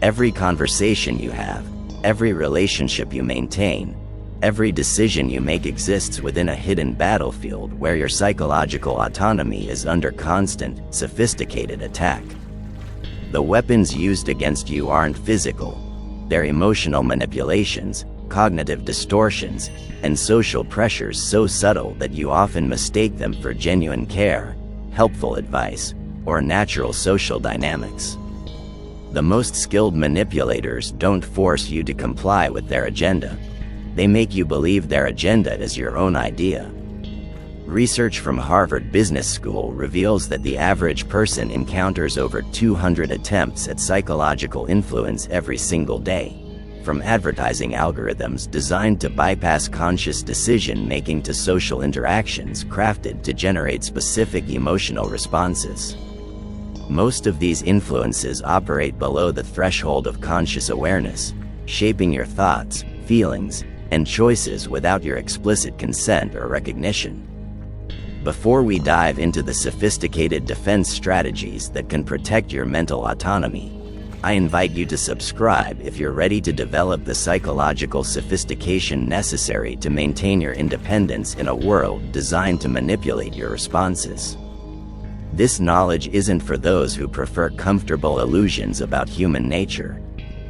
Every conversation you have, every relationship you maintain, every decision you make exists within a hidden battlefield where your psychological autonomy is under constant, sophisticated attack. The weapons used against you aren't physical. They're emotional manipulations, cognitive distortions, and social pressures so subtle that you often mistake them for genuine care, helpful advice, or natural social dynamics. The most skilled manipulators don't force you to comply with their agenda. They make you believe their agenda is your own idea. Research from Harvard Business School reveals that the average person encounters over 200 attempts at psychological influence every single day, from advertising algorithms designed to bypass conscious decision-making to social interactions crafted to generate specific emotional responses. Most of these influences operate below the threshold of conscious awareness, shaping your thoughts, feelings, and choices without your explicit consent or recognition. Before we dive into the sophisticated defense strategies that can protect your mental autonomy, I invite you to subscribe if you're ready to develop the psychological sophistication necessary to maintain your independence in a world designed to manipulate your responses. This knowledge isn't for those who prefer comfortable illusions about human nature.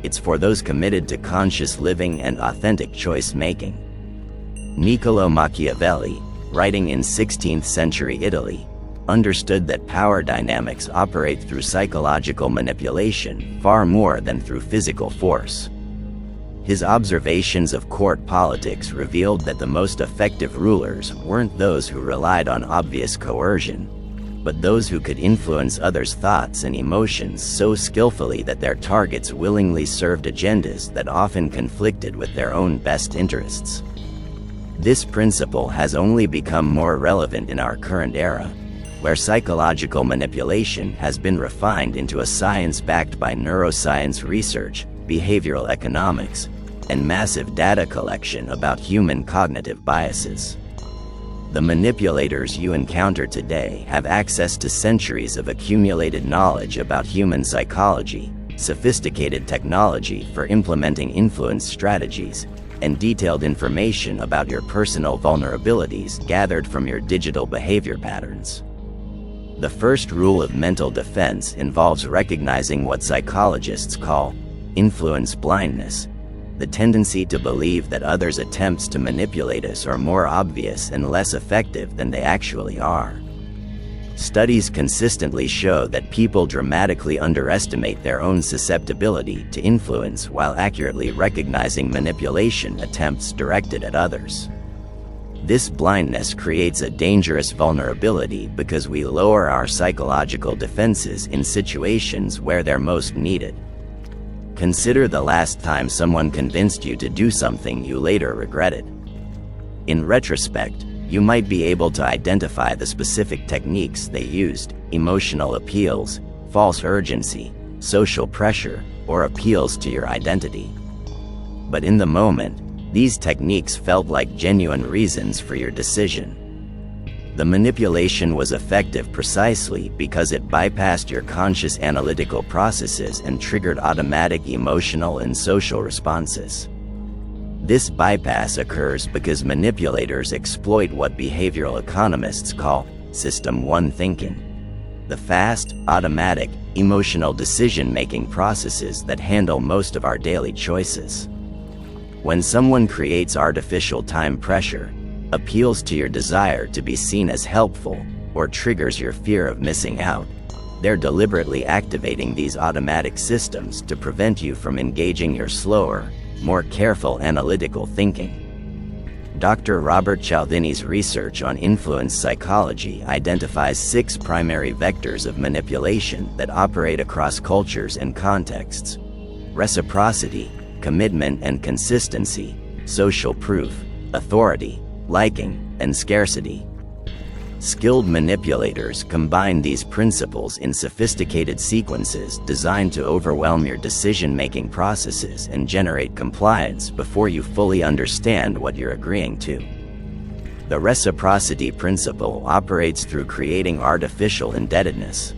It's for those committed to conscious living and authentic choice-making. Niccolò Machiavelli, writing in 16th century Italy, understood that power dynamics operate through psychological manipulation far more than through physical force. His observations of court politics revealed that the most effective rulers weren't those who relied on obvious coercion, but those who could influence others' thoughts and emotions so skillfully that their targets willingly served agendas that often conflicted with their own best interests. This principle has only become more relevant in our current era, where psychological manipulation has been refined into a science backed by neuroscience research, behavioral economics, and massive data collection about human cognitive biases. The manipulators you encounter today have access to centuries of accumulated knowledge about human psychology, sophisticated technology for implementing influence strategies, and detailed information about your personal vulnerabilities gathered from your digital behavior patterns. The first rule of mental defense involves recognizing what psychologists call influence blindness, the tendency to believe that others' attempts to manipulate us are more obvious and less effective than they actually are. Studies consistently show that people dramatically underestimate their own susceptibility to influence while accurately recognizing manipulation attempts directed at others. This blindness creates a dangerous vulnerability because we lower our psychological defenses in situations where they're most needed. Consider the last time someone convinced you to do something you later regretted. In retrospect, you might be able to identify the specific techniques they used: emotional appeals, false urgency, social pressure, or appeals to your identity. But in the moment, these techniques felt like genuine reasons for your decision. The manipulation was effective precisely because it bypassed your conscious analytical processes and triggered automatic emotional and social responses. This bypass occurs because manipulators exploit what behavioral economists call System 1 thinking, the fast, automatic, emotional decision-making processes that handle most of our daily choices. When someone creates artificial time pressure, appeals to your desire to be seen as helpful, or triggers your fear of missing out, they're deliberately activating these automatic systems to prevent you from engaging your slower, more careful analytical thinking. Dr. Robert Cialdini's research on influence psychology identifies 6 primary vectors of manipulation that operate across cultures and contexts: reciprocity, commitment and consistency, social proof, authority, liking, and scarcity. Skilled manipulators combine these principles in sophisticated sequences designed to overwhelm your decision-making processes and generate compliance before you fully understand what you're agreeing to. The reciprocity principle operates through creating artificial indebtedness.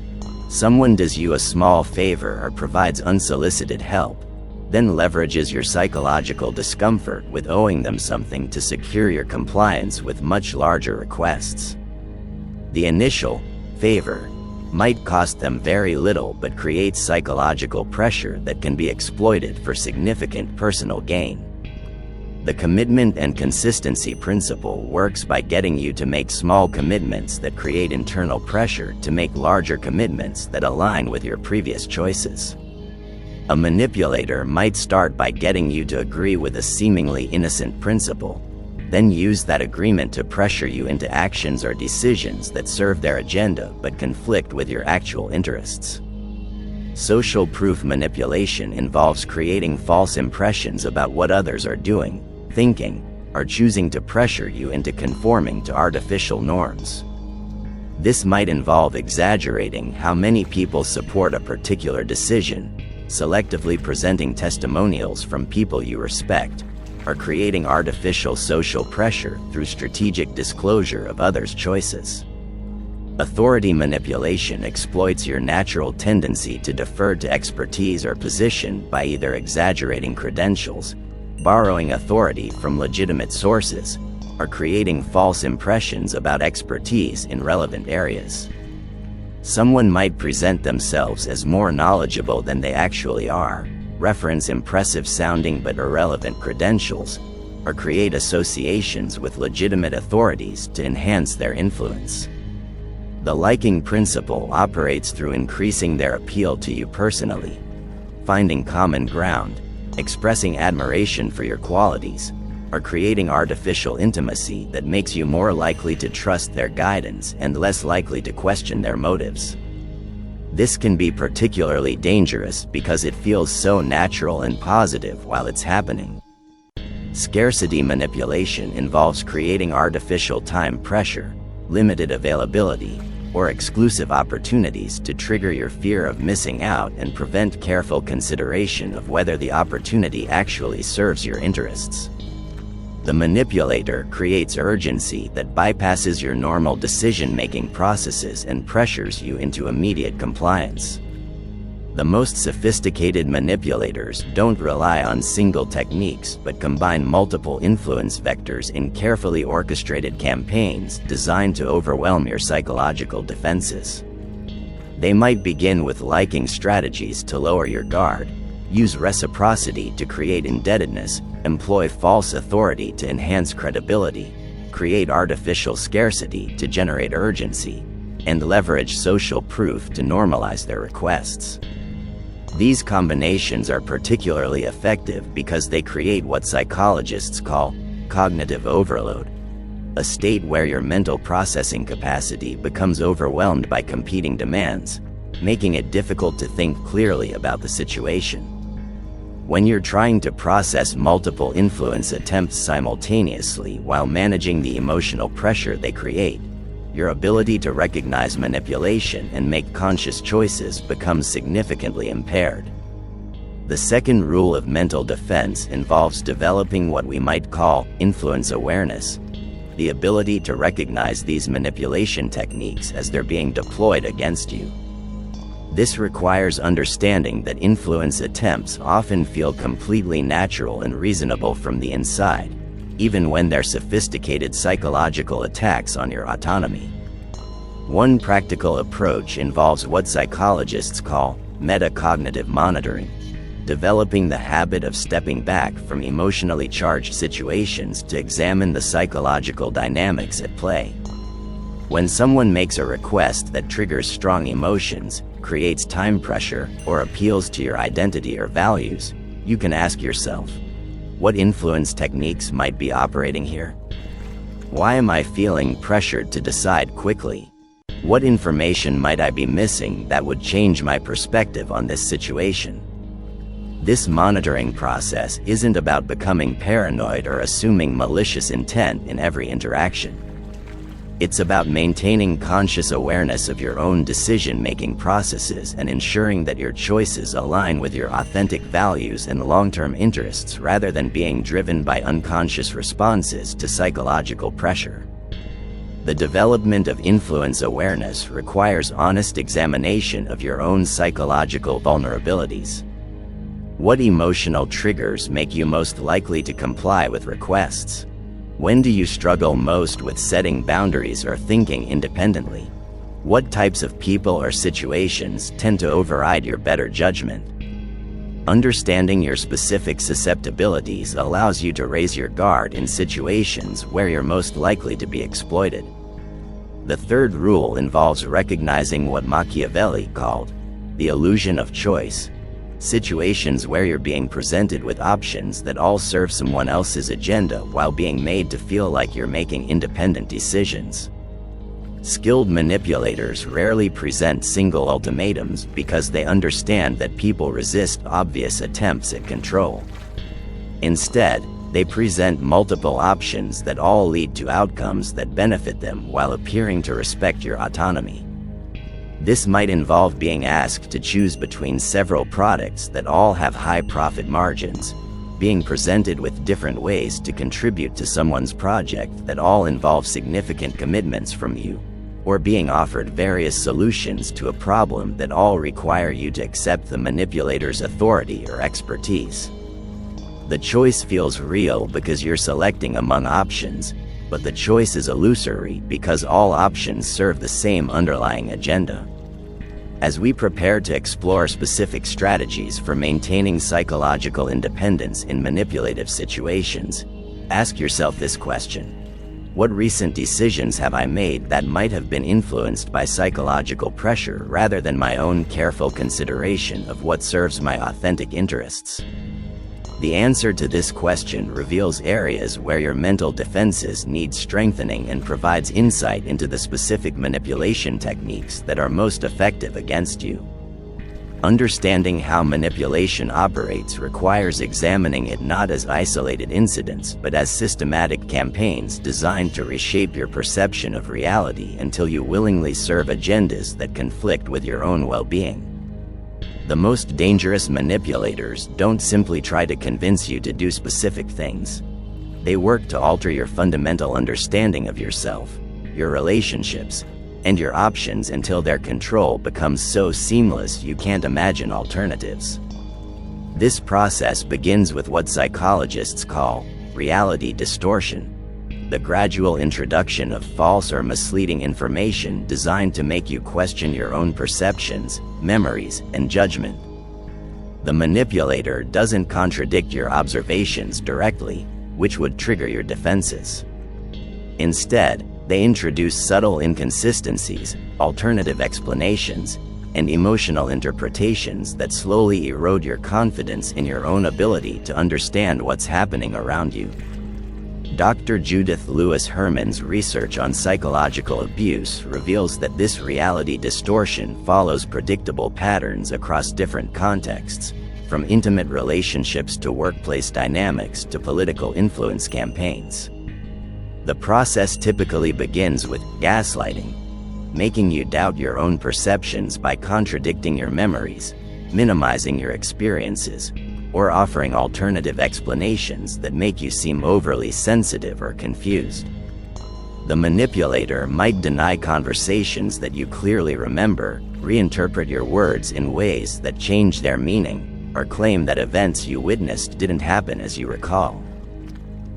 Someone does you a small favor or provides unsolicited help, then leverages your psychological discomfort with owing them something to secure your compliance with much larger requests. The initial favor might cost them very little but creates psychological pressure that can be exploited for significant personal gain. The commitment and consistency principle works by getting you to make small commitments that create internal pressure to make larger commitments that align with your previous choices. A manipulator might start by getting you to agree with a seemingly innocent principle, then use that agreement to pressure you into actions or decisions that serve their agenda but conflict with your actual interests. Social proof manipulation involves creating false impressions about what others are doing, thinking, or choosing to pressure you into conforming to artificial norms. This might involve exaggerating how many people support a particular decision, selectively presenting testimonials from people you respect, or creating artificial social pressure through strategic disclosure of others' choices. Authority manipulation exploits your natural tendency to defer to expertise or position by either exaggerating credentials, borrowing authority from legitimate sources, or creating false impressions about expertise in relevant areas. Someone might present themselves as more knowledgeable than they actually are, reference impressive-sounding but irrelevant credentials, or create associations with legitimate authorities to enhance their influence. The liking principle operates through increasing their appeal to you personally, finding common ground, expressing admiration for your qualities, or creating artificial intimacy that makes you more likely to trust their guidance and less likely to question their motives. This can be particularly dangerous because it feels so natural and positive while it's happening. Scarcity manipulation involves creating artificial time pressure, limited availability, or exclusive opportunities to trigger your fear of missing out and prevent careful consideration of whether the opportunity actually serves your interests. The manipulator creates urgency that bypasses your normal decision-making processes and pressures you into immediate compliance. The most sophisticated manipulators don't rely on single techniques but combine multiple influence vectors in carefully orchestrated campaigns designed to overwhelm your psychological defenses. They might begin with liking strategies to lower your guard, use reciprocity to create indebtedness, employ false authority to enhance credibility, create artificial scarcity to generate urgency, and leverage social proof to normalize their requests. These combinations are particularly effective because they create what psychologists call cognitive overload, a state where your mental processing capacity becomes overwhelmed by competing demands, making it difficult to think clearly about the situation. When you're trying to process multiple influence attempts simultaneously while managing the emotional pressure they create, your ability to recognize manipulation and make conscious choices becomes significantly impaired. The second rule of mental defense involves developing what we might call influence awareness, the ability to recognize these manipulation techniques as they're being deployed against you. This requires understanding that influence attempts often feel completely natural and reasonable from the inside, even when they're sophisticated psychological attacks on your autonomy. One practical approach involves what psychologists call metacognitive monitoring, developing the habit of stepping back from emotionally charged situations to examine the psychological dynamics at play. When someone makes a request that triggers strong emotions, creates time pressure, or appeals to your identity or values, you can ask yourself, what influence techniques might be operating here? Why am I feeling pressured to decide quickly? What information might I be missing that would change my perspective on this situation? This monitoring process isn't about becoming paranoid or assuming malicious intent in every interaction. It's about maintaining conscious awareness of your own decision-making processes and ensuring that your choices align with your authentic values and long-term interests rather than being driven by unconscious responses to psychological pressure. The development of influence awareness requires honest examination of your own psychological vulnerabilities. What emotional triggers make you most likely to comply with requests? When do you struggle most with setting boundaries or thinking independently? What types of people or situations tend to override your better judgment? Understanding your specific susceptibilities allows you to raise your guard in situations where you're most likely to be exploited. The third rule involves recognizing what Machiavelli called the illusion of choice. Situations where you're being presented with options that all serve someone else's agenda while being made to feel like you're making independent decisions. Skilled manipulators rarely present single ultimatums because they understand that people resist obvious attempts at control. Instead, they present multiple options that all lead to outcomes that benefit them while appearing to respect your autonomy. This might involve being asked to choose between several products that all have high profit margins, being presented with different ways to contribute to someone's project that all involve significant commitments from you, or being offered various solutions to a problem that all require you to accept the manipulator's authority or expertise. The choice feels real because you're selecting among options, but the choice is illusory because all options serve the same underlying agenda. As we prepare to explore specific strategies for maintaining psychological independence in manipulative situations, ask yourself this question: what recent decisions have I made that might have been influenced by psychological pressure rather than my own careful consideration of what serves my authentic interests? The answer to this question reveals areas where your mental defenses need strengthening and provides insight into the specific manipulation techniques that are most effective against you. Understanding how manipulation operates requires examining it not as isolated incidents but as systematic campaigns designed to reshape your perception of reality until you willingly serve agendas that conflict with your own well-being. The most dangerous manipulators don't simply try to convince you to do specific things. They work to alter your fundamental understanding of yourself, your relationships, and your options until their control becomes so seamless you can't imagine alternatives. This process begins with what psychologists call reality distortion, the gradual introduction of false or misleading information designed to make you question your own perceptions, memories, and judgment. The manipulator doesn't contradict your observations directly, which would trigger your defenses. Instead, they introduce subtle inconsistencies, alternative explanations, and emotional interpretations that slowly erode your confidence in your own ability to understand what's happening around you. Dr. Judith Lewis Herman's research on psychological abuse reveals that this reality distortion follows predictable patterns across different contexts, from intimate relationships to workplace dynamics to political influence campaigns. The process typically begins with gaslighting, making you doubt your own perceptions by contradicting your memories, minimizing your experiences, or offering alternative explanations that make you seem overly sensitive or confused. The manipulator might deny conversations that you clearly remember, reinterpret your words in ways that change their meaning, or claim that events you witnessed didn't happen as you recall.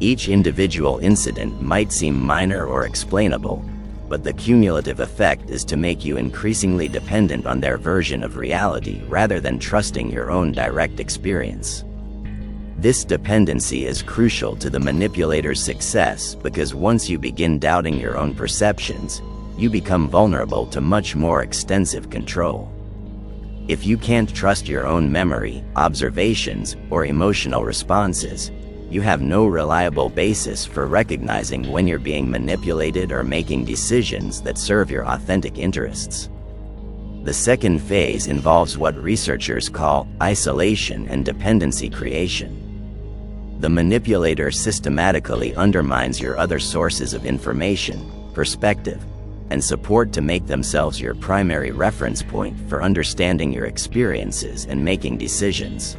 Each individual incident might seem minor or explainable, but the cumulative effect is to make you increasingly dependent on their version of reality rather than trusting your own direct experience. This dependency is crucial to the manipulator's success because once you begin doubting your own perceptions, you become vulnerable to much more extensive control. If you can't trust your own memory, observations, or emotional responses, you have no reliable basis for recognizing when you're being manipulated or making decisions that serve your authentic interests. The second phase involves what researchers call isolation and dependency creation. The manipulator systematically undermines your other sources of information, perspective, and support to make themselves your primary reference point for understanding your experiences and making decisions.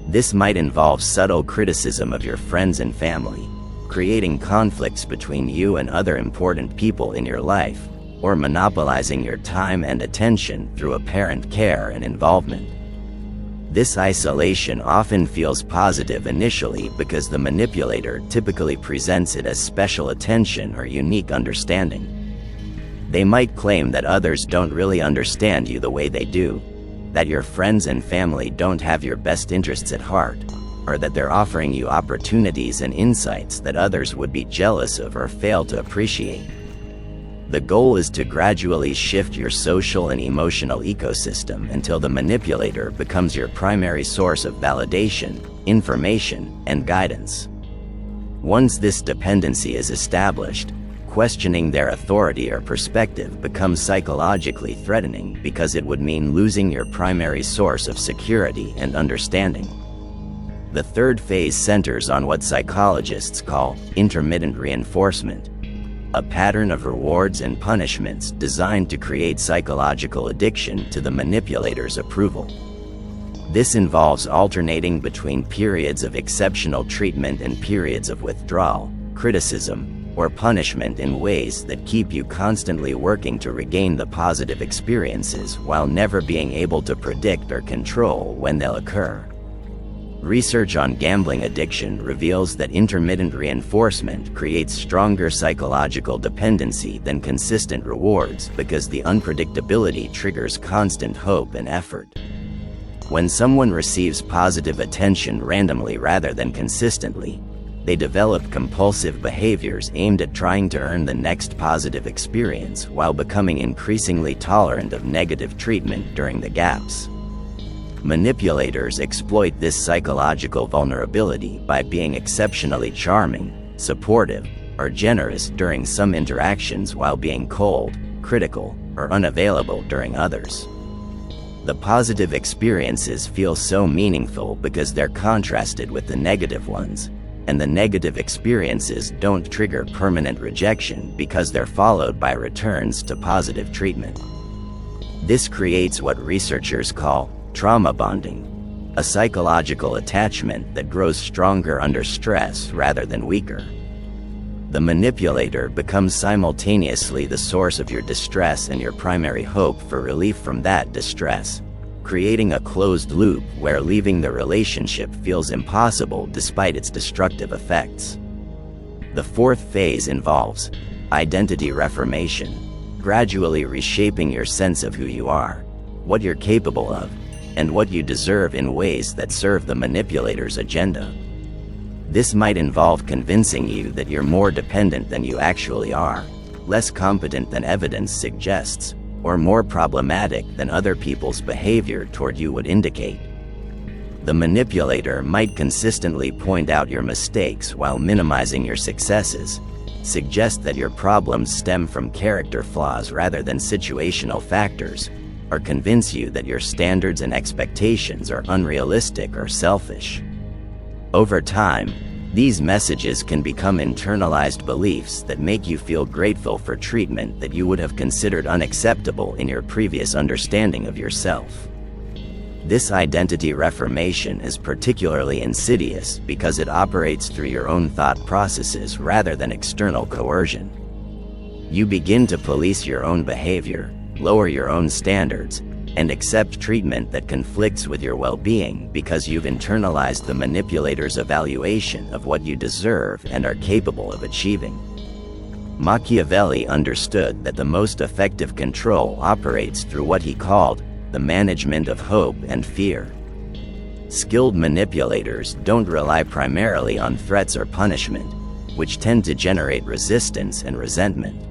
This might involve subtle criticism of your friends and family, creating conflicts between you and other important people in your life, or monopolizing your time and attention through apparent care and involvement. This isolation often feels positive initially because the manipulator typically presents it as special attention or unique understanding. They might claim that others don't really understand you the way they do, that your friends and family don't have your best interests at heart, or that they're offering you opportunities and insights that others would be jealous of or fail to appreciate. The goal is to gradually shift your social and emotional ecosystem until the manipulator becomes your primary source of validation, information, and guidance. Once this dependency is established, questioning their authority or perspective becomes psychologically threatening because it would mean losing your primary source of security and understanding. The third phase centers on what psychologists call intermittent reinforcement, a pattern of rewards and punishments designed to create psychological addiction to the manipulator's approval. This involves alternating between periods of exceptional treatment and periods of withdrawal, criticism, or punishment in ways that keep you constantly working to regain the positive experiences while never being able to predict or control when they'll occur. Research on gambling addiction reveals that intermittent reinforcement creates stronger psychological dependency than consistent rewards because the unpredictability triggers constant hope and effort. When someone receives positive attention randomly rather than consistently, they develop compulsive behaviors aimed at trying to earn the next positive experience while becoming increasingly tolerant of negative treatment during the gaps. Manipulators exploit this psychological vulnerability by being exceptionally charming, supportive, or generous during some interactions while being cold, critical, or unavailable during others. The positive experiences feel so meaningful because they're contrasted with the negative ones, and the negative experiences don't trigger permanent rejection because they're followed by returns to positive treatment. This creates what researchers call trauma bonding, a psychological attachment that grows stronger under stress rather than weaker. The manipulator becomes simultaneously the source of your distress and your primary hope for relief from that distress, creating a closed loop where leaving the relationship feels impossible despite its destructive effects. The fourth phase involves identity reformation, gradually reshaping your sense of who you are, what you're capable of, and what you deserve in ways that serve the manipulator's agenda. This might involve convincing you that you're more dependent than you actually are, less competent than evidence suggests, or more problematic than other people's behavior toward you would indicate. The manipulator might consistently point out your mistakes while minimizing your successes, suggest that your problems stem from character flaws rather than situational factors, or convince you that your standards and expectations are unrealistic or selfish. Over time, these messages can become internalized beliefs that make you feel grateful for treatment that you would have considered unacceptable in your previous understanding of yourself. This identity reformation is particularly insidious because it operates through your own thought processes rather than external coercion. You begin to police your own behavior, lower your own standards, and accept treatment that conflicts with your well-being because you've internalized the manipulator's evaluation of what you deserve and are capable of achieving. Machiavelli understood that the most effective control operates through what he called the management of hope and fear. Skilled manipulators don't rely primarily on threats or punishment, which tend to generate resistance and resentment.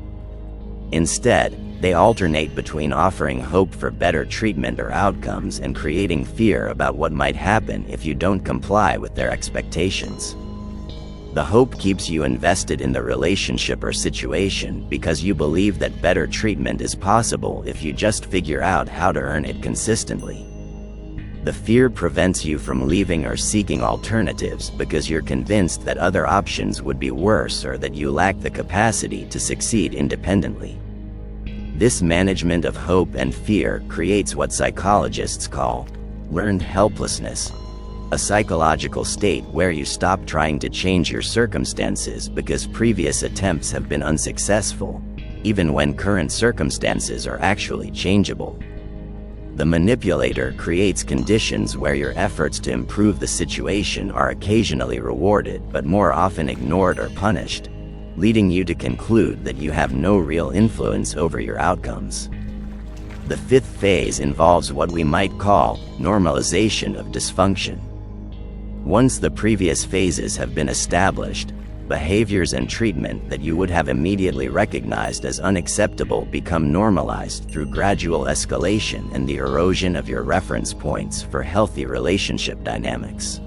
Instead, they alternate between offering hope for better treatment or outcomes and creating fear about what might happen if you don't comply with their expectations. The hope keeps you invested in the relationship or situation because you believe that better treatment is possible if you just figure out how to earn it consistently. The fear prevents you from leaving or seeking alternatives because you're convinced that other options would be worse or that you lack the capacity to succeed independently. This management of hope and fear creates what psychologists call learned helplessness, a psychological state where you stop trying to change your circumstances because previous attempts have been unsuccessful, even when current circumstances are actually changeable. The manipulator creates conditions where your efforts to improve the situation are occasionally rewarded but more often ignored or punished, leading you to conclude that you have no real influence over your outcomes. The fifth phase involves what we might call normalization of dysfunction. Once the previous phases have been established, behaviors and treatment that you would have immediately recognized as unacceptable become normalized through gradual escalation and the erosion of your reference points for healthy relationship dynamics.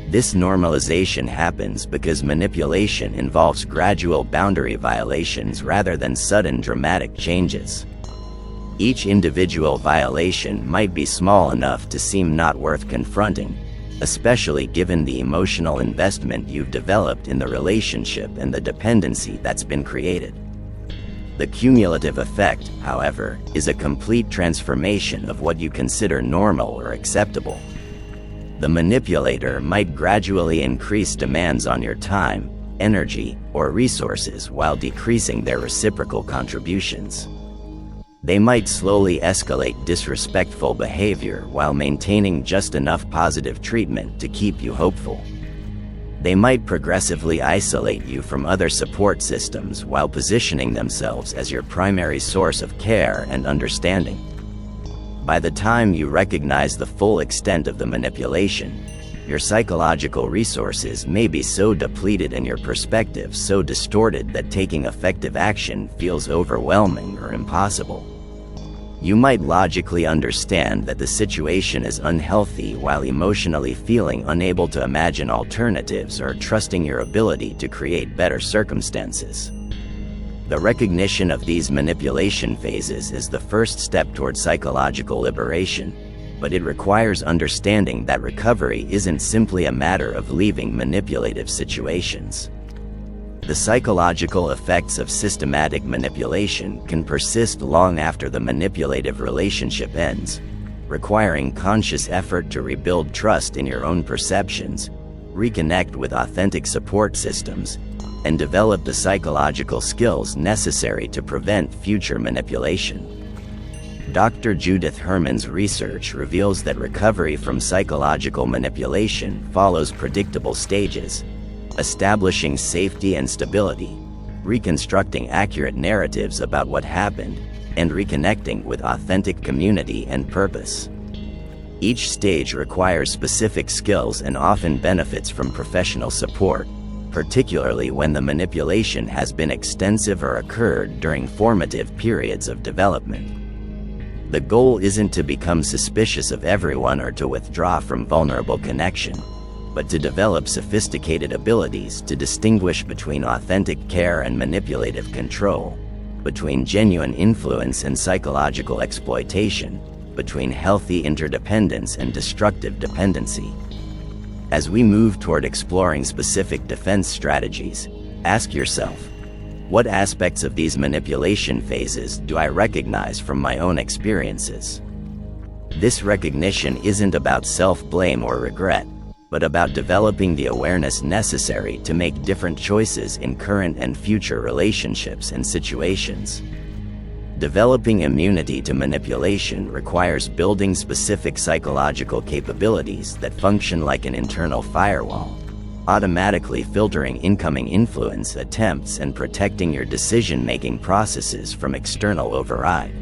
This normalization happens because manipulation involves gradual boundary violations rather than sudden dramatic changes. Each individual violation might be small enough to seem not worth confronting, especially given the emotional investment you've developed in the relationship and the dependency that's been created. The cumulative effect, however, is a complete transformation of what you consider normal or acceptable. The manipulator might gradually increase demands on your time, energy, or resources while decreasing their reciprocal contributions. They might slowly escalate disrespectful behavior while maintaining just enough positive treatment to keep you hopeful. They might progressively isolate you from other support systems while positioning themselves as your primary source of care and understanding. By the time you recognize the full extent of the manipulation, your psychological resources may be so depleted and your perspective so distorted that taking effective action feels overwhelming or impossible. You might logically understand that the situation is unhealthy while emotionally feeling unable to imagine alternatives or trusting your ability to create better circumstances. The recognition of these manipulation phases is the first step toward psychological liberation, but it requires understanding that recovery isn't simply a matter of leaving manipulative situations. The psychological effects of systematic manipulation can persist long after the manipulative relationship ends, requiring conscious effort to rebuild trust in your own perceptions, reconnect with authentic support systems, and develop the psychological skills necessary to prevent future manipulation. Dr. Judith Herman's research reveals that recovery from psychological manipulation follows predictable stages: establishing safety and stability, reconstructing accurate narratives about what happened, and reconnecting with authentic community and purpose. Each stage requires specific skills and often benefits from professional support, particularly when the manipulation has been extensive or occurred during formative periods of development. The goal isn't to become suspicious of everyone or to withdraw from vulnerable connection, but to develop sophisticated abilities to distinguish between authentic care and manipulative control, between genuine influence and psychological exploitation, between healthy interdependence and destructive dependency. As we move toward exploring specific defense strategies, ask yourself, what aspects of these manipulation phases do I recognize from my own experiences? This recognition isn't about self-blame or regret, but about developing the awareness necessary to make different choices in current and future relationships and situations. Developing immunity to manipulation requires building specific psychological capabilities that function like an internal firewall, automatically filtering incoming influence attempts and protecting your decision-making processes from external override.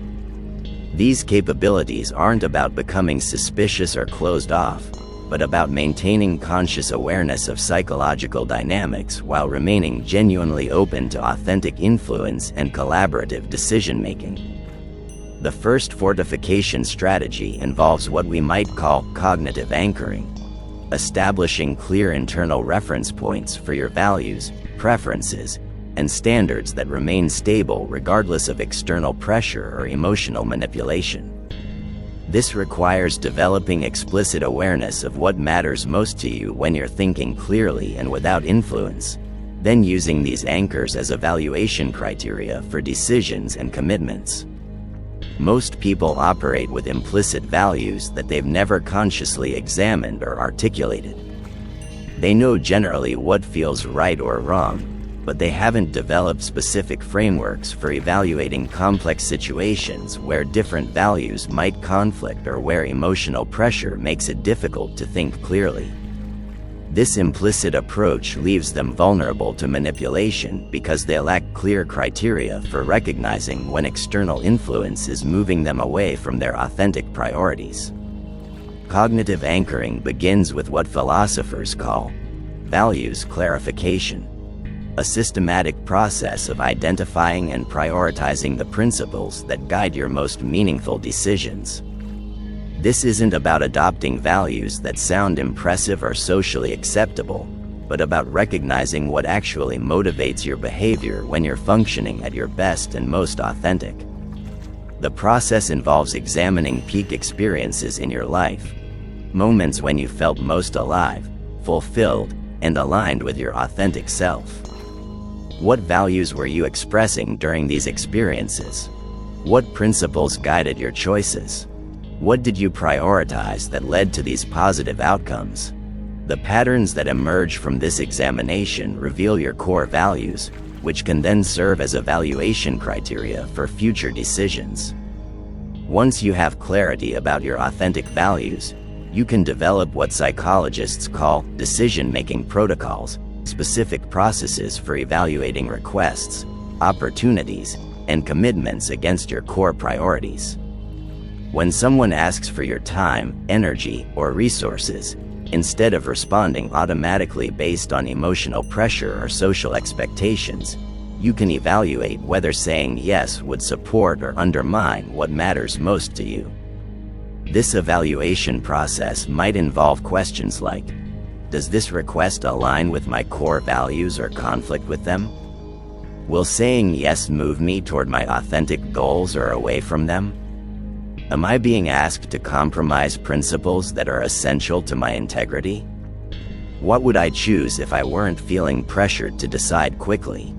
These capabilities aren't about becoming suspicious or closed off, but about maintaining conscious awareness of psychological dynamics while remaining genuinely open to authentic influence and collaborative decision-making. The first fortification strategy involves what we might call cognitive anchoring, establishing clear internal reference points for your values, preferences, and standards that remain stable regardless of external pressure or emotional manipulation. This requires developing explicit awareness of what matters most to you when you're thinking clearly and without influence, then using these anchors as evaluation criteria for decisions and commitments. Most people operate with implicit values that they've never consciously examined or articulated. They know generally what feels right or wrong, but they haven't developed specific frameworks for evaluating complex situations where different values might conflict or where emotional pressure makes it difficult to think clearly. This implicit approach leaves them vulnerable to manipulation because they lack clear criteria for recognizing when external influence is moving them away from their authentic priorities. Cognitive anchoring begins with what philosophers call values clarification, a systematic process of identifying and prioritizing the principles that guide your most meaningful decisions. This isn't about adopting values that sound impressive or socially acceptable, but about recognizing what actually motivates your behavior when you're functioning at your best and most authentic. The process involves examining peak experiences in your life, moments when you felt most alive, fulfilled, and aligned with your authentic self. What values were you expressing during these experiences? What principles guided your choices? What did you prioritize that led to these positive outcomes? The patterns that emerge from this examination reveal your core values, which can then serve as evaluation criteria for future decisions. Once you have clarity about your authentic values, you can develop what psychologists call decision-making protocols, specific processes for evaluating requests, opportunities, and commitments against your core priorities. When someone asks for your time, energy, or resources, instead of responding automatically based on emotional pressure or social expectations, you can evaluate whether saying yes would support or undermine what matters most to you. This evaluation process might involve questions like, does this request align with my core values or conflict with them? Will saying yes move me toward my authentic goals or away from them? Am I being asked to compromise principles that are essential to my integrity? What would I choose if I weren't feeling pressured to decide quickly?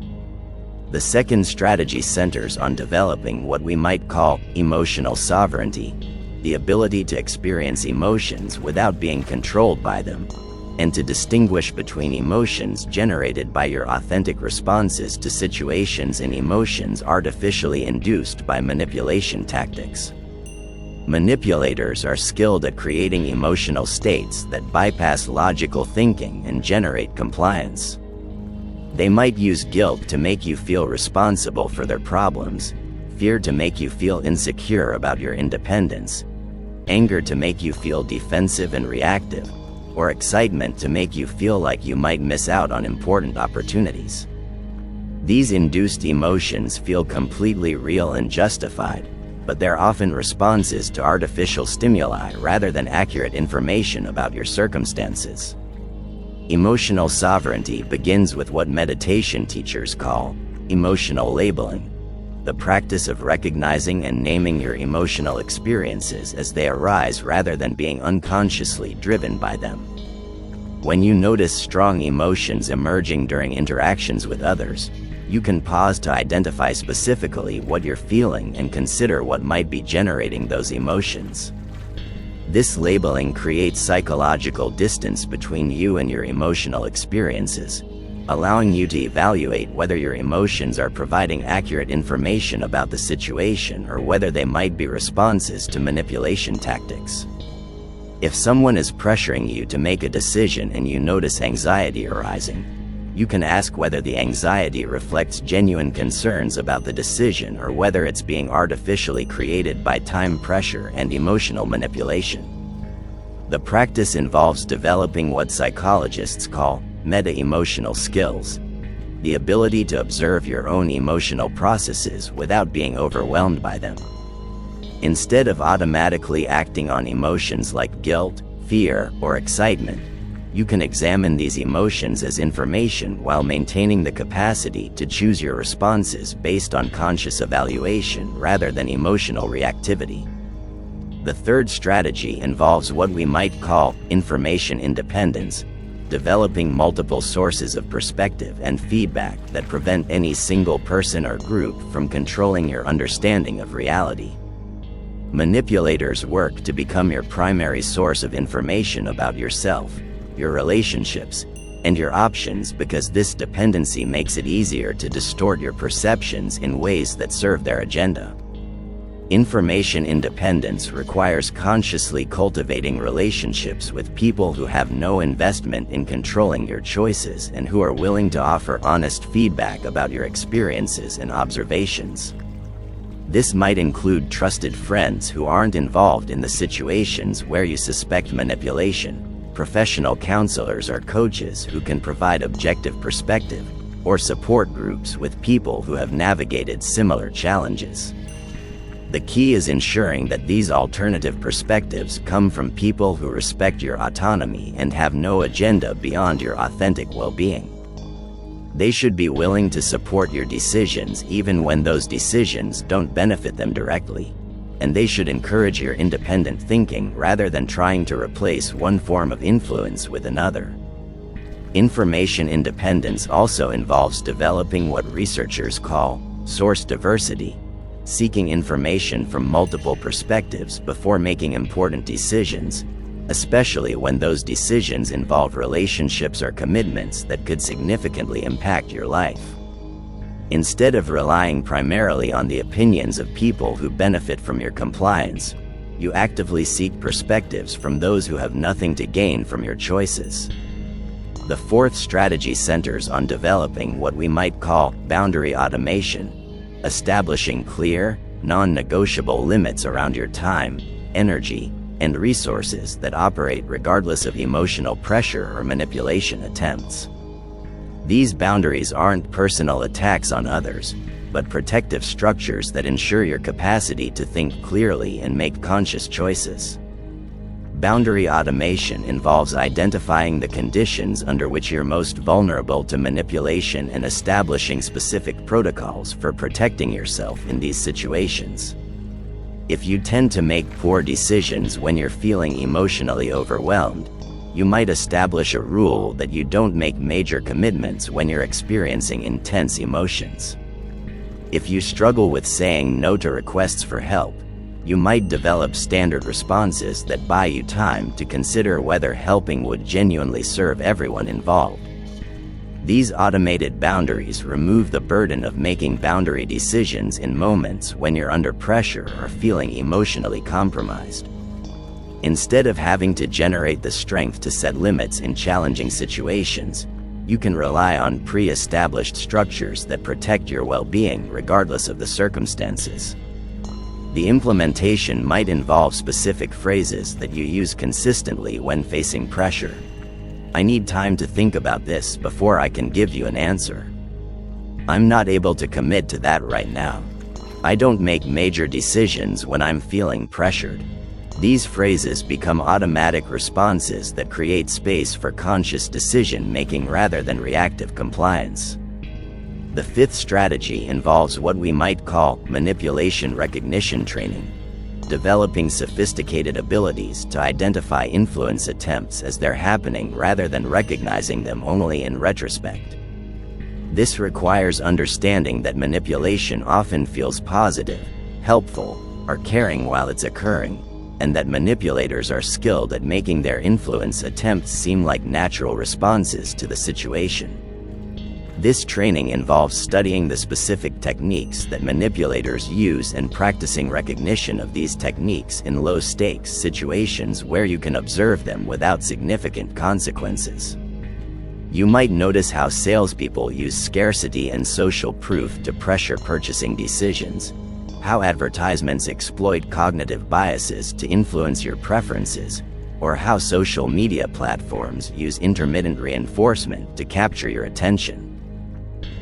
The second strategy centers on developing what we might call emotional sovereignty, the ability to experience emotions without being controlled by them, and to distinguish between emotions generated by your authentic responses to situations and emotions artificially induced by manipulation tactics. Manipulators are skilled at creating emotional states that bypass logical thinking and generate compliance. They might use guilt to make you feel responsible for their problems, fear to make you feel insecure about your independence, anger to make you feel defensive and reactive, or excitement to make you feel like you might miss out on important opportunities. These induced emotions feel completely real and justified, but they're often responses to artificial stimuli rather than accurate information about your circumstances. Emotional sovereignty begins with what meditation teachers call emotional labeling, the practice of recognizing and naming your emotional experiences as they arise rather than being unconsciously driven by them. When you notice strong emotions emerging during interactions with others, you can pause to identify specifically what you're feeling and consider what might be generating those emotions. This labeling creates psychological distance between you and your emotional experiences, allowing you to evaluate whether your emotions are providing accurate information about the situation or whether they might be responses to manipulation tactics. If someone is pressuring you to make a decision and you notice anxiety arising, you can ask whether the anxiety reflects genuine concerns about the decision or whether it's being artificially created by time pressure and emotional manipulation. The practice involves developing what psychologists call meta-emotional skills, the ability to observe your own emotional processes without being overwhelmed by them. Instead of automatically acting on emotions like guilt, fear, or excitement, you can examine these emotions as information while maintaining the capacity to choose your responses based on conscious evaluation rather than emotional reactivity. The third strategy involves what we might call information independence, developing multiple sources of perspective and feedback that prevent any single person or group from controlling your understanding of reality. Manipulators work to become your primary source of information about yourself, your relationships, and your options because this dependency makes it easier to distort your perceptions in ways that serve their agenda. Information independence requires consciously cultivating relationships with people who have no investment in controlling your choices and who are willing to offer honest feedback about your experiences and observations. This might include trusted friends who aren't involved in the situations where you suspect manipulation, professional counselors or coaches who can provide objective perspective, or support groups with people who have navigated similar challenges. The key is ensuring that these alternative perspectives come from people who respect your autonomy and have no agenda beyond your authentic well-being. They should be willing to support your decisions even when those decisions don't benefit them directly, and they should encourage your independent thinking rather than trying to replace one form of influence with another. Information independence also involves developing what researchers call source diversity, seeking information from multiple perspectives before making important decisions, especially when those decisions involve relationships or commitments that could significantly impact your life. Instead of relying primarily on the opinions of people who benefit from your compliance, you actively seek perspectives from those who have nothing to gain from your choices. The fourth strategy centers on developing what we might call boundary automation, establishing clear, non-negotiable limits around your time, energy, and resources that operate regardless of emotional pressure or manipulation attempts. These boundaries aren't personal attacks on others, but protective structures that ensure your capacity to think clearly and make conscious choices. Boundary automation involves identifying the conditions under which you're most vulnerable to manipulation and establishing specific protocols for protecting yourself in these situations. If you tend to make poor decisions when you're feeling emotionally overwhelmed, you might establish a rule that you don't make major commitments when you're experiencing intense emotions. If you struggle with saying no to requests for help, you might develop standard responses that buy you time to consider whether helping would genuinely serve everyone involved. These automated boundaries remove the burden of making boundary decisions in moments when you're under pressure or feeling emotionally compromised. Instead of having to generate the strength to set limits in challenging situations, you can rely on pre-established structures that protect your well-being regardless of the circumstances. The implementation might involve specific phrases that you use consistently when facing pressure. I need time to think about this before I can give you an answer. I'm not able to commit to that right now. I don't make major decisions when I'm feeling pressured. These phrases become automatic responses that create space for conscious decision-making rather than reactive compliance. The fifth strategy involves what we might call manipulation recognition training, developing sophisticated abilities to identify influence attempts as they're happening rather than recognizing them only in retrospect. This requires understanding that manipulation often feels positive, helpful, or caring while it's occurring, and that manipulators are skilled at making their influence attempts seem like natural responses to the situation. This training involves studying the specific techniques that manipulators use and practicing recognition of these techniques in low-stakes situations where you can observe them without significant consequences. You might notice how salespeople use scarcity and social proof to pressure purchasing decisions, how advertisements exploit cognitive biases to influence your preferences, or how social media platforms use intermittent reinforcement to capture your attention.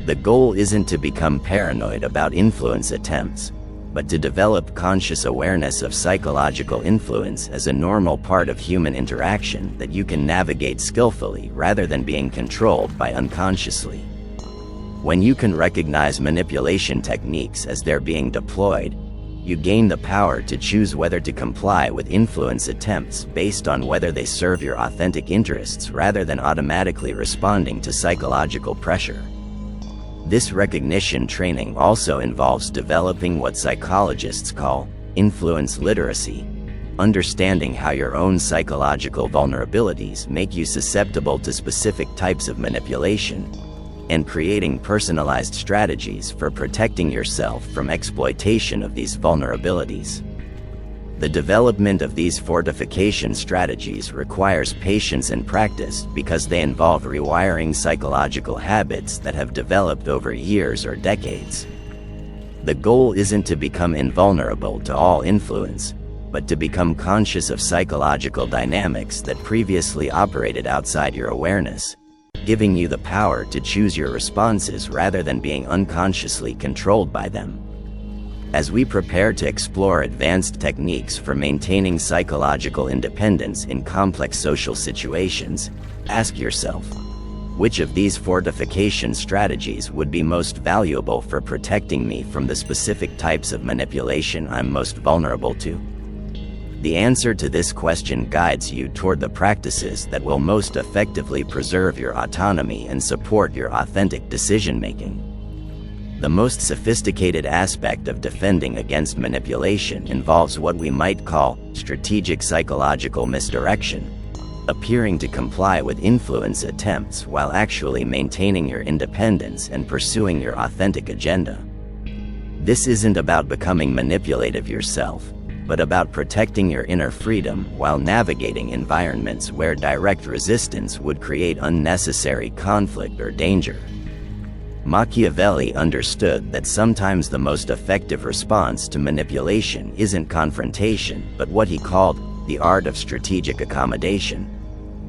The goal isn't to become paranoid about influence attempts, but to develop conscious awareness of psychological influence as a normal part of human interaction that you can navigate skillfully rather than being controlled by unconsciously. When you can recognize manipulation techniques as they're being deployed, you gain the power to choose whether to comply with influence attempts based on whether they serve your authentic interests rather than automatically responding to psychological pressure. This recognition training also involves developing what psychologists call influence literacy, understanding how your own psychological vulnerabilities make you susceptible to specific types of manipulation, and creating personalized strategies for protecting yourself from exploitation of these vulnerabilities. The development of these fortification strategies requires patience and practice because they involve rewiring psychological habits that have developed over years or decades. The goal isn't to become invulnerable to all influence, but to become conscious of psychological dynamics that previously operated outside your awareness, giving you the power to choose your responses rather than being unconsciously controlled by them. As we prepare to explore advanced techniques for maintaining psychological independence in complex social situations, ask yourself, which of these fortification strategies would be most valuable for protecting me from the specific types of manipulation I'm most vulnerable to? The answer to this question guides you toward the practices that will most effectively preserve your autonomy and support your authentic decision-making. The most sophisticated aspect of defending against manipulation involves what we might call strategic psychological misdirection, appearing to comply with influence attempts while actually maintaining your independence and pursuing your authentic agenda. This isn't about becoming manipulative yourself, but about protecting your inner freedom while navigating environments where direct resistance would create unnecessary conflict or danger. Machiavelli understood that sometimes the most effective response to manipulation isn't confrontation, but what he called the art of strategic accommodation,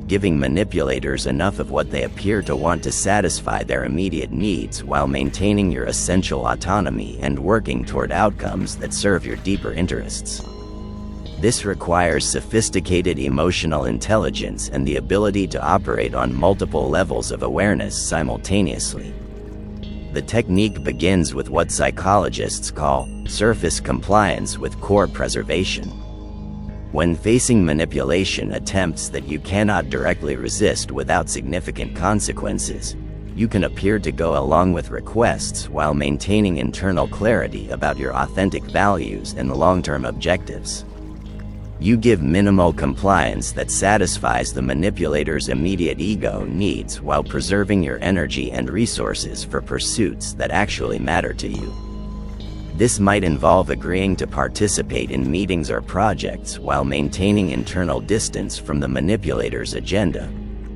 giving manipulators enough of what they appear to want to satisfy their immediate needs while maintaining your essential autonomy and working toward outcomes that serve your deeper interests. This requires sophisticated emotional intelligence and the ability to operate on multiple levels of awareness simultaneously. The technique begins with what psychologists call surface compliance with core preservation. When facing manipulation attempts that you cannot directly resist without significant consequences, you can appear to go along with requests while maintaining internal clarity about your authentic values and long-term objectives. You give minimal compliance that satisfies the manipulator's immediate ego needs while preserving your energy and resources for pursuits that actually matter to you. This might involve agreeing to participate in meetings or projects while maintaining internal distance from the manipulator's agenda,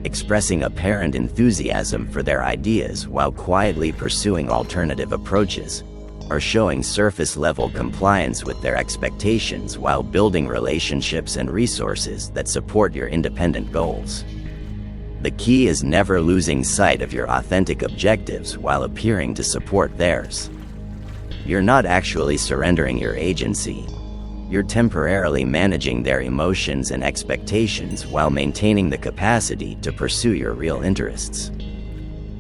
expressing apparent enthusiasm for their ideas while quietly pursuing alternative approaches, or showing surface-level compliance with their expectations while building relationships and resources that support your independent goals. The key is never losing sight of your authentic objectives while appearing to support theirs. You're not actually surrendering your agency. You're temporarily managing their emotions and expectations while maintaining the capacity to pursue your real interests.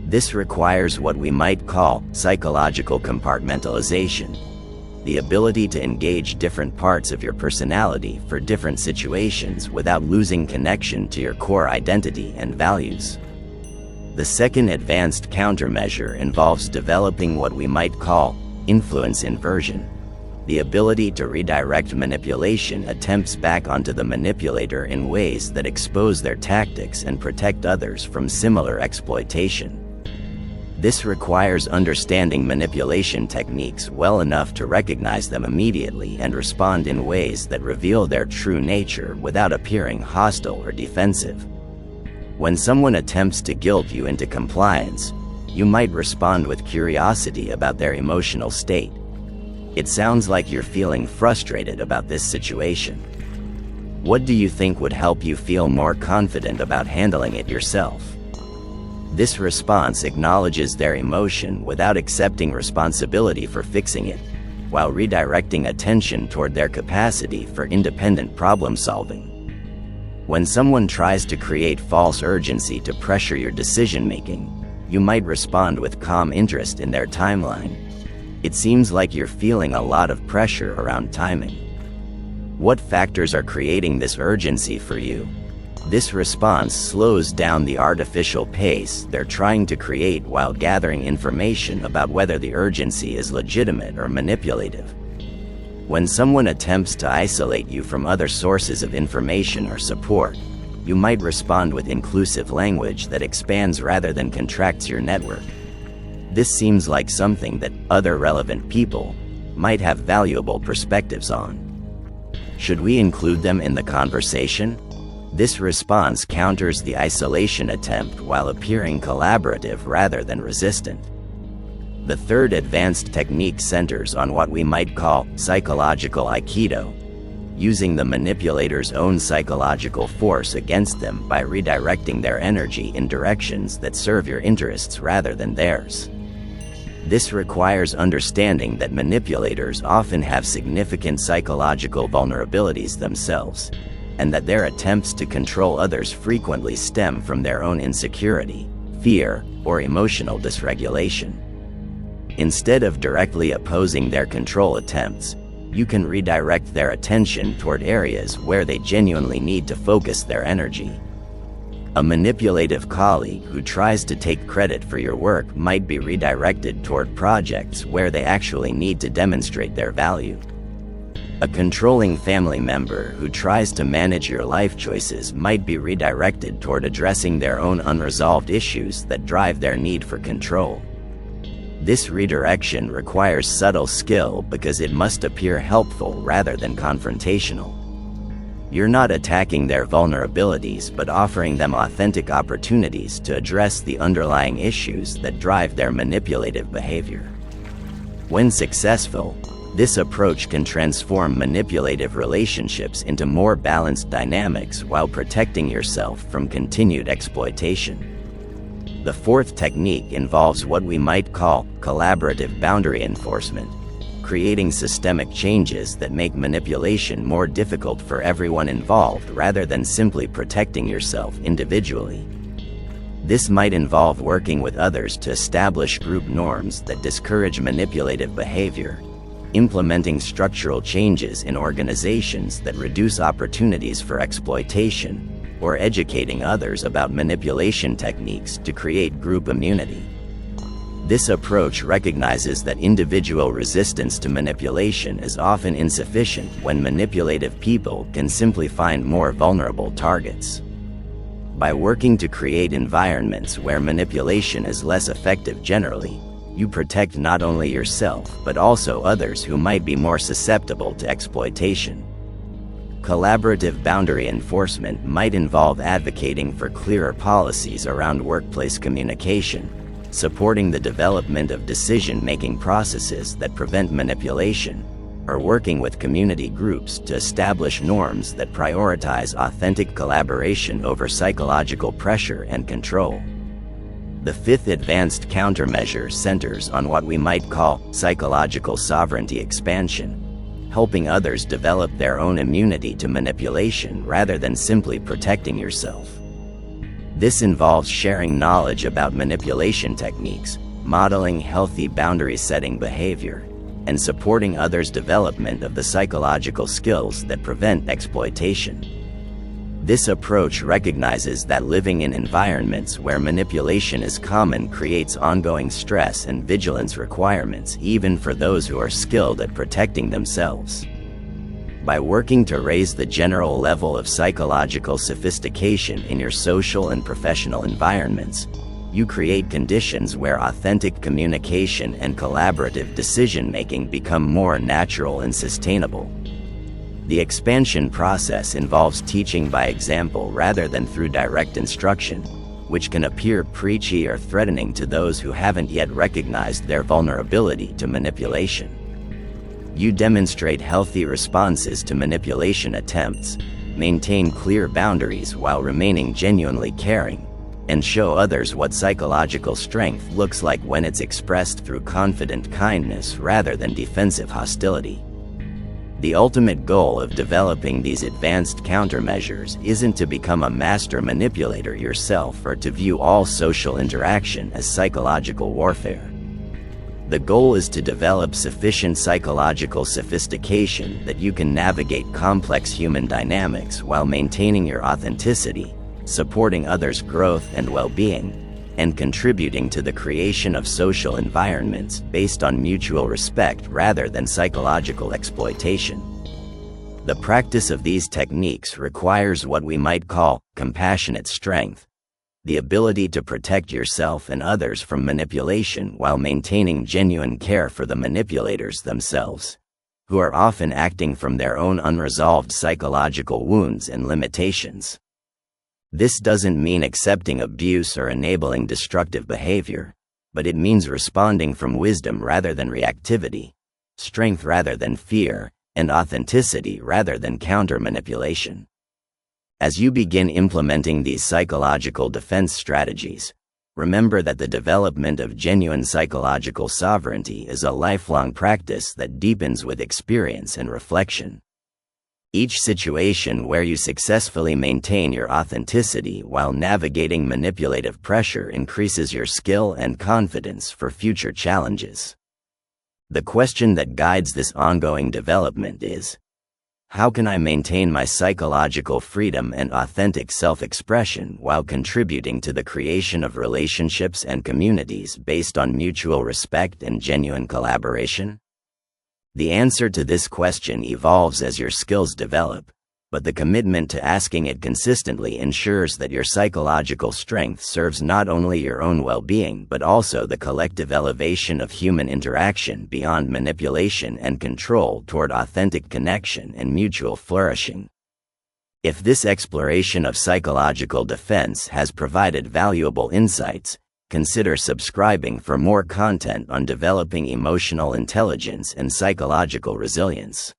This requires what we might call psychological compartmentalization, the ability to engage different parts of your personality for different situations without losing connection to your core identity and values. The second advanced countermeasure involves developing what we might call influence inversion, the ability to redirect manipulation attempts back onto the manipulator in ways that expose their tactics and protect others from similar exploitation. This requires understanding manipulation techniques well enough to recognize them immediately and respond in ways that reveal their true nature without appearing hostile or defensive. When someone attempts to guilt you into compliance, you might respond with curiosity about their emotional state. It sounds like you're feeling frustrated about this situation. What do you think would help you feel more confident about handling it yourself? This response acknowledges their emotion without accepting responsibility for fixing it, while redirecting attention toward their capacity for independent problem solving. When someone tries to create false urgency to pressure your decision-making, you might respond with calm interest in their timeline. It seems like you're feeling a lot of pressure around timing. What factors are creating this urgency for you? This response slows down the artificial pace they're trying to create while gathering information about whether the urgency is legitimate or manipulative. When someone attempts to isolate you from other sources of information or support, you might respond with inclusive language that expands rather than contracts your network. This seems like something that other relevant people might have valuable perspectives on. Should we include them in the conversation? This response counters the isolation attempt while appearing collaborative rather than resistant. The third advanced technique centers on what we might call psychological aikido, using the manipulator's own psychological force against them by redirecting their energy in directions that serve your interests rather than theirs. This requires understanding that manipulators often have significant psychological vulnerabilities themselves, and that their attempts to control others frequently stem from their own insecurity, fear, or emotional dysregulation. Instead of directly opposing their control attempts, you can redirect their attention toward areas where they genuinely need to focus their energy. A manipulative colleague who tries to take credit for your work might be redirected toward projects where they actually need to demonstrate their value. A controlling family member who tries to manage your life choices might be redirected toward addressing their own unresolved issues that drive their need for control. This redirection requires subtle skill because it must appear helpful rather than confrontational. You're not attacking their vulnerabilities but offering them authentic opportunities to address the underlying issues that drive their manipulative behavior. When successful, this approach can transform manipulative relationships into more balanced dynamics while protecting yourself from continued exploitation. The fourth technique involves what we might call collaborative boundary enforcement, creating systemic changes that make manipulation more difficult for everyone involved rather than simply protecting yourself individually. This might involve working with others to establish group norms that discourage manipulative behavior, implementing structural changes in organizations that reduce opportunities for exploitation, or educating others about manipulation techniques to create group immunity. This approach recognizes that individual resistance to manipulation is often insufficient when manipulative people can simply find more vulnerable targets. By working to create environments where manipulation is less effective generally, you protect not only yourself but also others who might be more susceptible to exploitation. Collaborative boundary enforcement might involve advocating for clearer policies around workplace communication, supporting the development of decision-making processes that prevent manipulation, or working with community groups to establish norms that prioritize authentic collaboration over psychological pressure and control. The fifth advanced countermeasure centers on what we might call psychological sovereignty expansion, helping others develop their own immunity to manipulation rather than simply protecting yourself. This involves sharing knowledge about manipulation techniques, modeling healthy boundary-setting behavior, and supporting others' development of the psychological skills that prevent exploitation. This approach recognizes that living in environments where manipulation is common creates ongoing stress and vigilance requirements even for those who are skilled at protecting themselves. By working to raise the general level of psychological sophistication in your social and professional environments, you create conditions where authentic communication and collaborative decision-making become more natural and sustainable. The expansion process involves teaching by example rather than through direct instruction, which can appear preachy or threatening to those who haven't yet recognized their vulnerability to manipulation. You demonstrate healthy responses to manipulation attempts, maintain clear boundaries while remaining genuinely caring, and show others what psychological strength looks like when it's expressed through confident kindness rather than defensive hostility. The ultimate goal of developing these advanced countermeasures isn't to become a master manipulator yourself or to view all social interaction as psychological warfare. The goal is to develop sufficient psychological sophistication that you can navigate complex human dynamics while maintaining your authenticity, supporting others' growth and well-being, and contributing to the creation of social environments based on mutual respect rather than psychological exploitation. The practice of these techniques requires what we might call compassionate strength, the ability to protect yourself and others from manipulation while maintaining genuine care for the manipulators themselves, who are often acting from their own unresolved psychological wounds and limitations. This doesn't mean accepting abuse or enabling destructive behavior, but it means responding from wisdom rather than reactivity, strength rather than fear, and authenticity rather than counter-manipulation. As you begin implementing these psychological defense strategies, remember that the development of genuine psychological sovereignty is a lifelong practice that deepens with experience and reflection. Each situation where you successfully maintain your authenticity while navigating manipulative pressure increases your skill and confidence for future challenges. The question that guides this ongoing development is, how can I maintain my psychological freedom and authentic self-expression while contributing to the creation of relationships and communities based on mutual respect and genuine collaboration? The answer to this question evolves as your skills develop, but the commitment to asking it consistently ensures that your psychological strength serves not only your own well-being but also the collective elevation of human interaction beyond manipulation and control toward authentic connection and mutual flourishing. If this exploration of psychological defense has provided valuable insights, consider subscribing for more content on developing emotional intelligence and psychological resilience.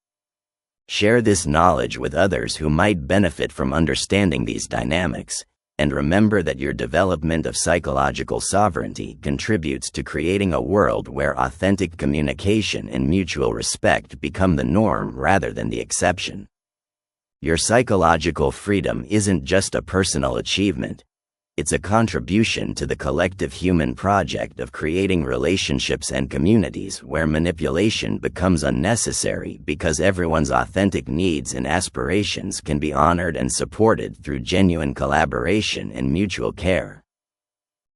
Share this knowledge with others who might benefit from understanding these dynamics, and remember that your development of psychological sovereignty contributes to creating a world where authentic communication and mutual respect become the norm rather than the exception. Your psychological freedom isn't just a personal achievement. It's a contribution to the collective human project of creating relationships and communities where manipulation becomes unnecessary because everyone's authentic needs and aspirations can be honored and supported through genuine collaboration and mutual care.